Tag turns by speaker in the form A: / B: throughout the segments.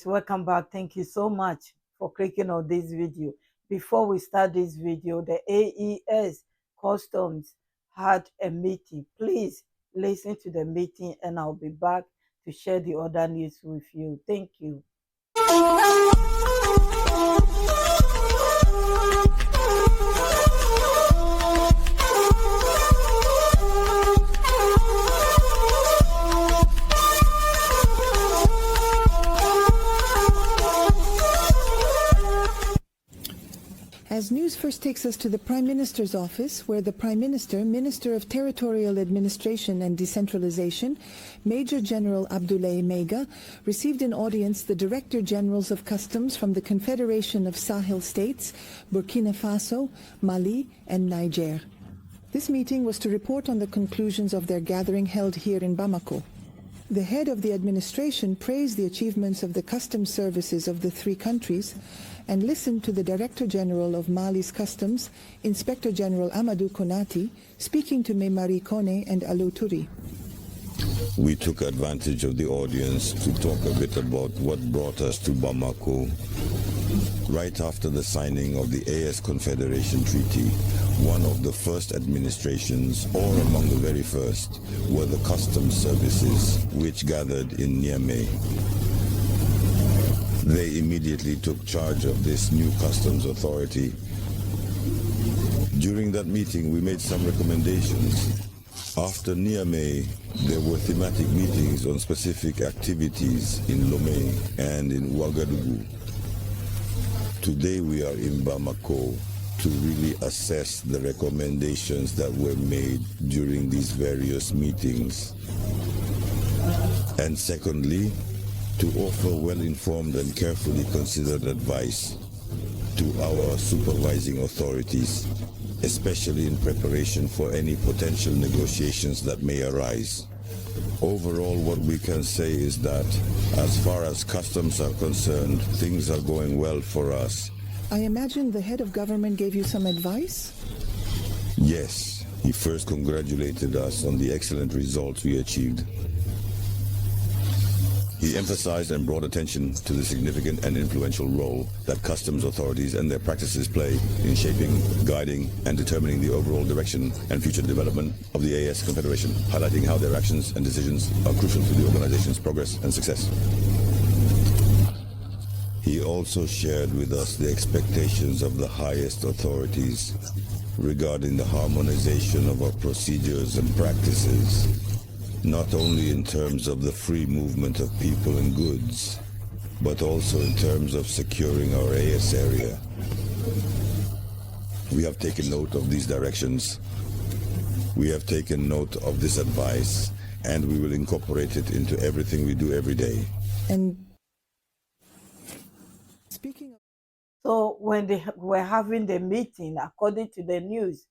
A: guys, welcome back. Thank you so much for clicking on this video. Before we start this video, the AES Customs had a meeting. Please listen to the meeting and I'll be back to share the other news with you. Thank you.
B: As news first takes us to the Prime Minister's office, where the Prime Minister, Minister of Territorial Administration and Decentralization, Major General Abdoulaye Maiga, received in audience the Director Generals of Customs from the Confederation of Sahel States, Burkina Faso, Mali, and Niger. This meeting was to report on the conclusions of their gathering held here in Bamako. The head of the administration praised the achievements of the customs services of the three countries and listened to the Director General of Mali's Customs, Inspector General Amadou Konati, speaking to Marie Kone and Alou Touri.
C: We took advantage of the audience to talk a bit about what brought us to Bamako. Right after the signing of the AES Confederation Treaty, one of the first administrations, or among the very first, were the customs services, which gathered in Niamey. They immediately took charge of this new customs authority. During that meeting, we made some recommendations. After Niamey, there were thematic meetings on specific activities in Lomé and in Ouagadougou. Today we are in Bamako to really assess the recommendations that were made during these various meetings. And secondly, to offer well-informed and carefully considered advice to our supervising authorities, especially in preparation for any potential negotiations that may arise. Overall, what we can say is that, as far as customs are concerned, things are going well for us.
B: I imagine the head of government gave you some advice?
C: Yes, he first congratulated us on the excellent results we achieved. He emphasized and brought attention to the significant and influential role that customs authorities and their practices play in shaping, guiding, and determining the overall direction and future development of the AES Confederation, highlighting how their actions and decisions are crucial to the organization's progress and success. He also shared with us the expectations of the highest authorities regarding the harmonization of our procedures and practices, not only in terms of the free movement of people and goods, but also in terms of securing our AES area. We have taken note of these directions. We have taken note of this advice, and we will incorporate it into everything we do every day.
B: And speaking of...
A: So when they were having the meeting, according to the news,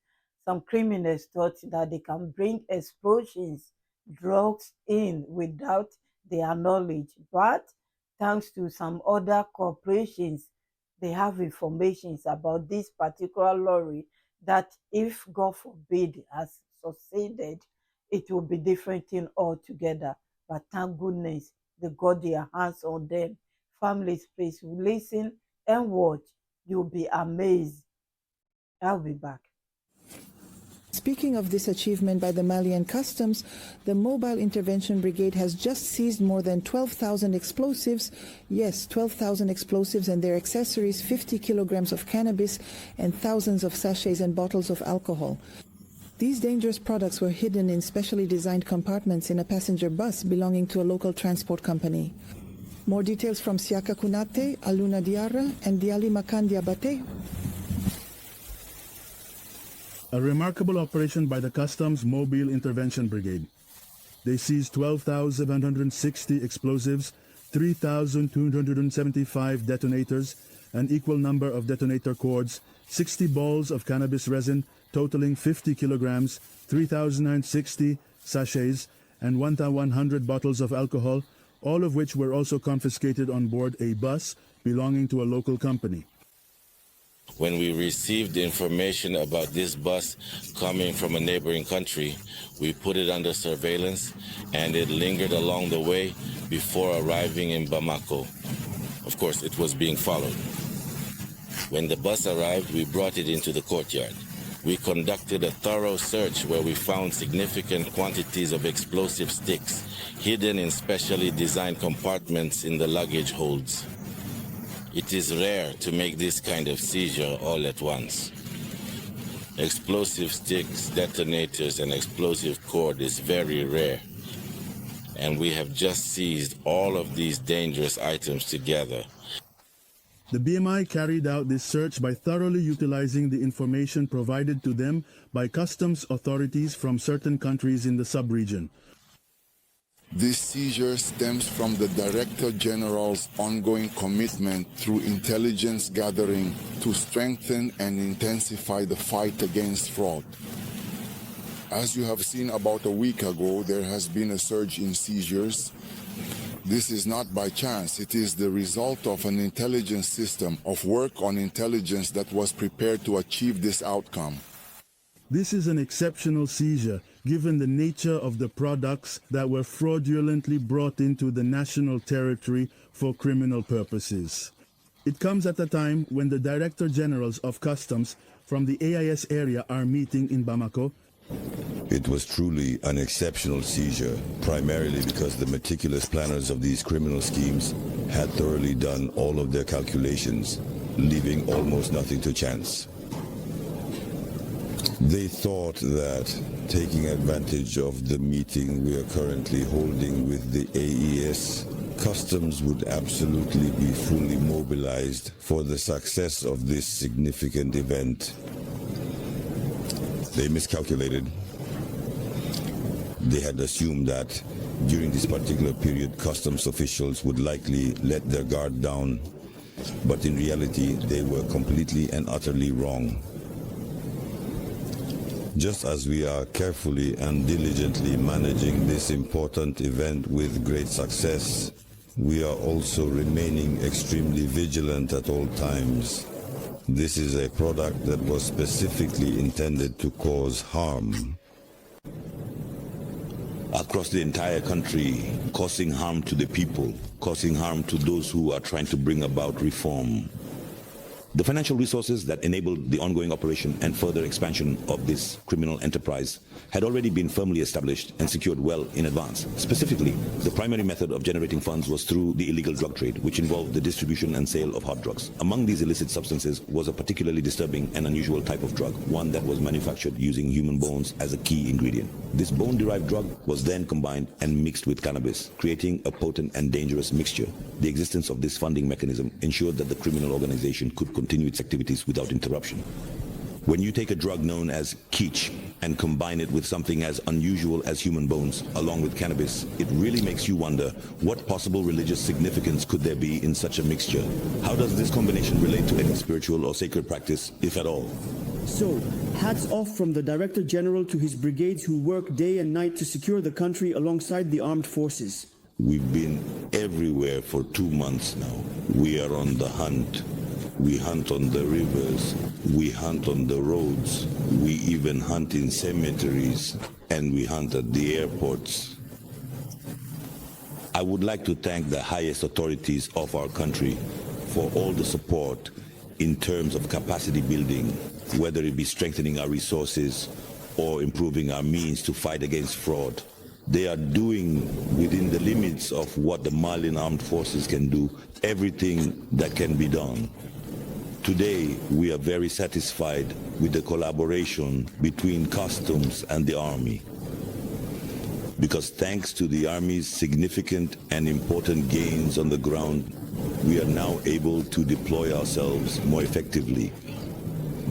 A: some criminals thought that they can bring explosions, drugs in without their knowledge, but thanks to some other corporations, they have information about this particular lorry that, if God forbid has succeeded, it will be different thing altogether. But thank goodness they got their hands on them. Families, please listen and watch. You'll be amazed. I'll be back.
B: Speaking of this achievement by the Malian Customs, the Mobile Intervention Brigade has just seized more than 12,000 explosives, yes, 12,000 explosives and their accessories, 50 kilograms of cannabis, and thousands of sachets and bottles of alcohol. These dangerous products were hidden in specially designed compartments in a passenger bus belonging to a local transport company. More details from Siaka Kunate, Aluna Diarra, and Diali Makandia Bate.
D: A remarkable operation by the Customs Mobile Intervention Brigade. They seized 12,760 explosives, 3,275 detonators, an equal number of detonator cords, 60 balls of cannabis resin totaling 50 kilograms, 3,960 sachets, and 1,100 bottles of alcohol, all of which were also confiscated on board a bus belonging to a local company.
E: When we received the information about this bus coming from a neighboring country, we put it under surveillance, and it lingered along the way before arriving in Bamako. Of course, it was being followed. When the bus arrived, we brought it into the courtyard. We conducted a thorough search where we found significant quantities of explosive sticks hidden in specially designed compartments in the luggage holds. It is rare to make this kind of seizure all at once. Explosive sticks, detonators, and explosive cord is very rare. And we have just seized all of these dangerous items together.
D: The BMI carried out this search by thoroughly utilizing the information provided to them by customs authorities from certain countries in the sub-region.
F: This seizure stems from the Director General's ongoing commitment through intelligence gathering to strengthen and intensify the fight against fraud. As you have seen about a week ago, there has been a surge in seizures. This is not by chance. It is the result of an intelligence system of work on intelligence that was prepared to achieve this outcome.
D: This is an exceptional seizure, given the nature of the products that were fraudulently brought into the national territory for criminal purposes. It comes at a time when the Director Generals of Customs from the AES area are meeting in Bamako.
C: It was truly an exceptional seizure, primarily because the meticulous planners of these criminal schemes had thoroughly done all of their calculations, leaving almost nothing to chance. They thought that taking advantage of the meeting we are currently holding with the AES, Customs would absolutely be fully mobilized for the success of this significant event. They miscalculated. They had assumed that during this particular period, customs officials would likely let their guard down, but in reality, they were completely and utterly wrong. Just as we are carefully and diligently managing this important event with great success, we are also remaining extremely vigilant at all times. This is a product that was specifically intended to cause harm
G: across the entire country, causing harm to the people, causing harm to those who are trying to bring about reform. The financial resources that enabled the ongoing operation and further expansion of this criminal enterprise had already been firmly established and secured well in advance. Specifically, the primary method of generating funds was through the illegal drug trade, which involved the distribution and sale of hard drugs. Among these illicit substances was a particularly disturbing and unusual type of drug, one that was manufactured using human bones as a key ingredient. This bone-derived drug was then combined and mixed with cannabis, creating a potent and dangerous mixture. The existence of this funding mechanism ensured that the criminal organization could continue its activities without interruption. When you take a drug known as kitsch and combine it with something as unusual as human bones, along with cannabis, it really makes you wonder what possible religious significance could there be in such a mixture? How does this combination relate to any spiritual or sacred practice, if at all?
H: So, hats off from the Director General to his brigades who work day and night to secure the country alongside the armed forces.
G: We've been everywhere for 2 months now. We are on the hunt. We hunt on the rivers, we hunt on the roads, we even hunt in cemeteries, and we hunt at the airports. I would like to thank the highest authorities of our country for all the support in terms of capacity building, whether it be strengthening our resources or improving our means to fight against fraud. They are doing, within the limits of what the Malian armed forces can do, everything that can be done. Today, we are very satisfied with the collaboration between customs and the army, because thanks to the army's significant and important gains on the ground, we are now able to deploy ourselves more effectively.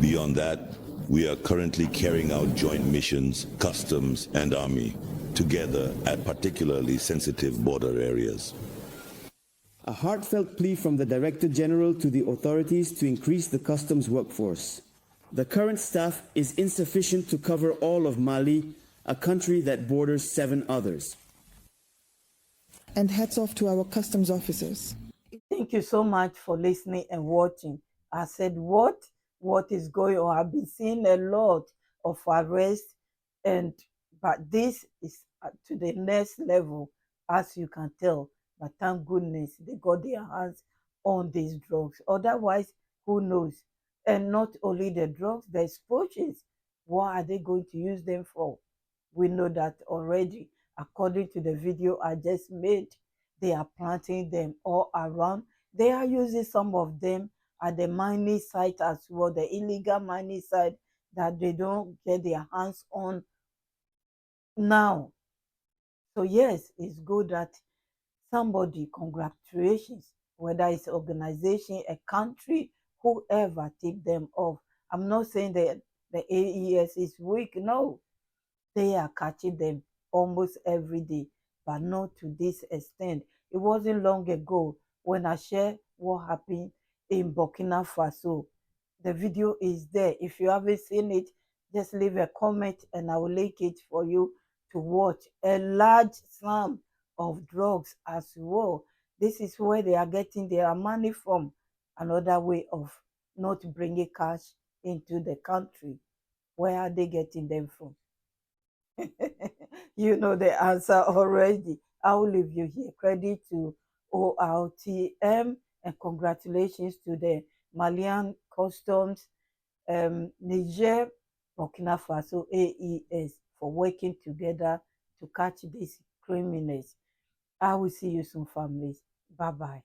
G: Beyond that, we are currently carrying out joint missions, customs and army, together at particularly sensitive border areas.
H: A heartfelt plea from the Director General to the authorities to increase the customs workforce. The current staff is insufficient to cover all of Mali, a country that borders 7 others.
B: And hats off to our customs officers.
A: Thank you so much for listening and watching. I said, what is going on? I've been seeing a lot of arrests, but this is to the next level, as you can tell. But thank goodness they got their hands on these drugs. Otherwise, who knows? And not only the drugs, the explosions. What are they going to use them for? We know that already. According to the video I just made, they are planting them all around. They are using some of them at the mining site as well, the illegal mining site that they don't get their hands on now. So yes, it's good that somebody, congratulations, whether it's organization, a country, whoever, take them off. I'm not saying that the AES is weak. No, they are catching them almost every day, but not to this extent. It wasn't long ago when I shared what happened in Burkina Faso. The video is there. If you haven't seen it, just leave a comment and I will link it for you to watch. A large sum of drugs as well. This is where they are getting their money from. Another way of not bringing cash into the country. Where are they getting them from? You know the answer already. I'll leave you here. Credit to ORTM and congratulations to the Malian Customs, Niger, Burkina Faso, AES for working together to catch these criminals. I will see you soon, families. Bye-bye.